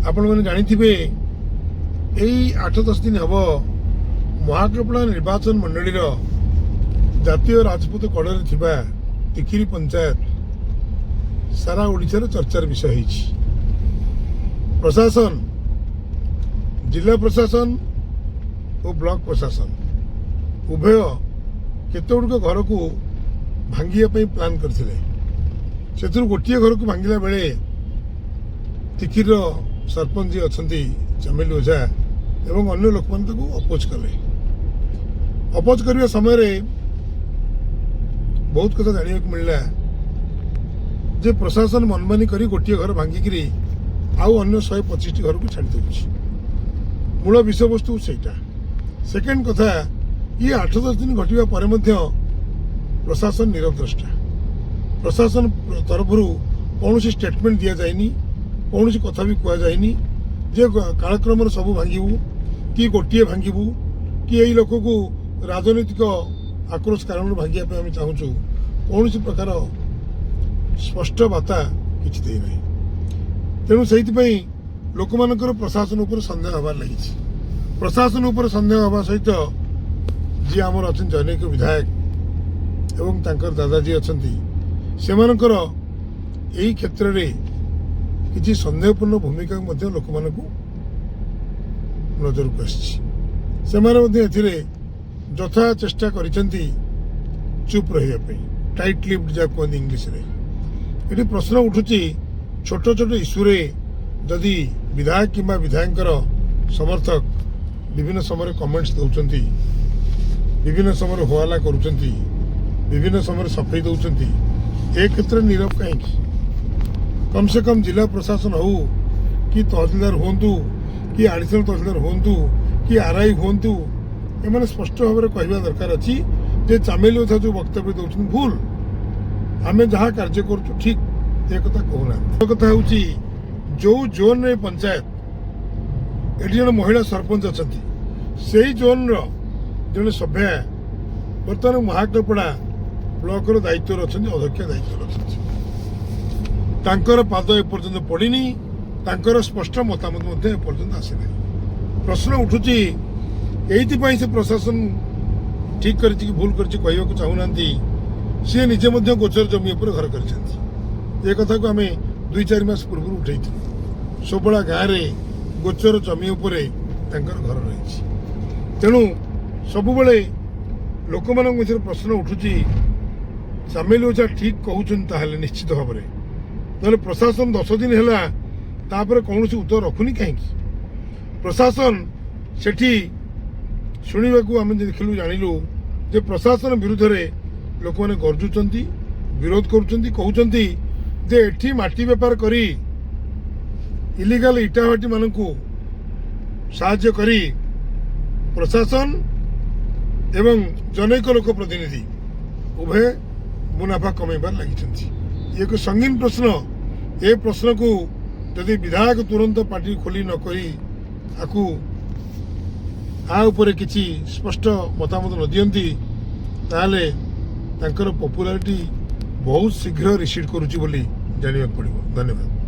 आपण मैंने जानिथिबे एई 8-10 दिन हब महाकल्पना निर्वाचन मंडली जातीय राजपूत कड़े थिबा टिकिरी पंचायत सारा ओडिशार चर्चार विषय होइछि। प्रशासन जिला प्रशासन और ब्लॉक प्रशासन उभय केतगुड़िक घर को भांगिया प्लान करथिले। से गोटे घर को भांगिला बेले टिकिर सरपंच जी अच्छी चमेली ओझा एवं अन्य लोक मैंने अपोज कले। अपोज करने समय रे बहुत कथा जाना मिलला जे प्रशासन मनमानी करी गोटे घर भांगिकी आउ अन्य 125 घर को छाड़ी देउछि। मूल विषय वस्तु सेटा। सेकेंड कथा ये 8-10 दिन घटिया पर प्रशासन नीरव द्रष्टा। प्रशासन तरफ कौन स्टेटमेंट दि जाए कौन कथा भी कह जाए जे कालक्रम सब भांगू कि गोटे भांगू कि यही लोक को राजनीतिक आक्रोश कारण भांगिया आम चाहूँ कौन प्रकार स्पष्ट बार्ता किसी देना। तेणु से लोक मानकर प्रशासन उपर सन्देह हबार लगी। प्रशासन उपर सन्देह हवा सहित जी आमर अच्छा जनैक विधायक एवं तांकर दादाजी अच्छा से यही क्षेत्र में किसी सन्देहपूर्ण भूमिका लोक मान नजर को आसी यथा चेष्टा कर चुप रही टाइट लिप्ड जहाँ कहते इंग्लीश ये प्रश्न उठुची छोट छोट इश्यू जदि विधायक किंबा विधायकर समर्थक विभिन्न समय कमेंट्स दौरान विभिन्न समय होहल्ला करुँच विभिन्न समय सफाई दौरान ए क्षेत्र में नीरव कहीं कम से कम जिला प्रशासन हो कि तहसीलदार हूँ कि एडिशनल तहसीलदार हूँ कि आरआई हूँ एम स्पष्ट भाव में कहवा दरकार अच्छी जे चमेली ओझा जो वक्तव्य दौरान भूल आम जहाँ कार्य करूँ ठीक ये कथा कहना। कथा हूँ जो जोन रे पंचायत एटी जन महिला सरपंच अच्छा से जोन जन सभ्या बर्तमान महाकल्पना ब्लॉक दायित्व अच्छा अध्यक्ष दायित्व अच्छा पाद एपर्यंत पड़नी स्पष्ट मतामत एपर्यंत आसीना। प्रश्न उठुची यही से प्रशासन ठीक कर भूल कर चाहूना सी निजे गोचर जमी उपर घर कर कथा को आम 2-4 मास पूर्व उठे सोबड़ा गाँव में गोचर जमी उपर घर रही। तेणु सबु लोक मान प्रश्न उठुची चमेली ओझा ठीक कहते निश्चित भाव में ना प्रशासन 10 दिन है कौन उत्तर रखुनी कहीं प्रशासन सेठी शुणा को आम देखिलु जानिलु जे प्रशासन विरुद्ध रे लोक मैंने गर्जुंट विरोध कहते जे एठी माटी बेपार करी इलिगाल इटा भाटी मान साहाय्य करी प्रशासन एवं जनैक लोक प्रतिनिधि उभय मुनाफा कमेबार लगी। एक संगीन प्रश्न ए प्रश्न को यदि विधायक तुरंत पार्टी खोली न करी आकु आउपर किसी स्पष्ट मतामत न दियंती ताले तांकर पॉपुलारिटी बहुत शीघ्र रिसीड करुची बोली जानिबाक पड़िबो। धन्यवाद।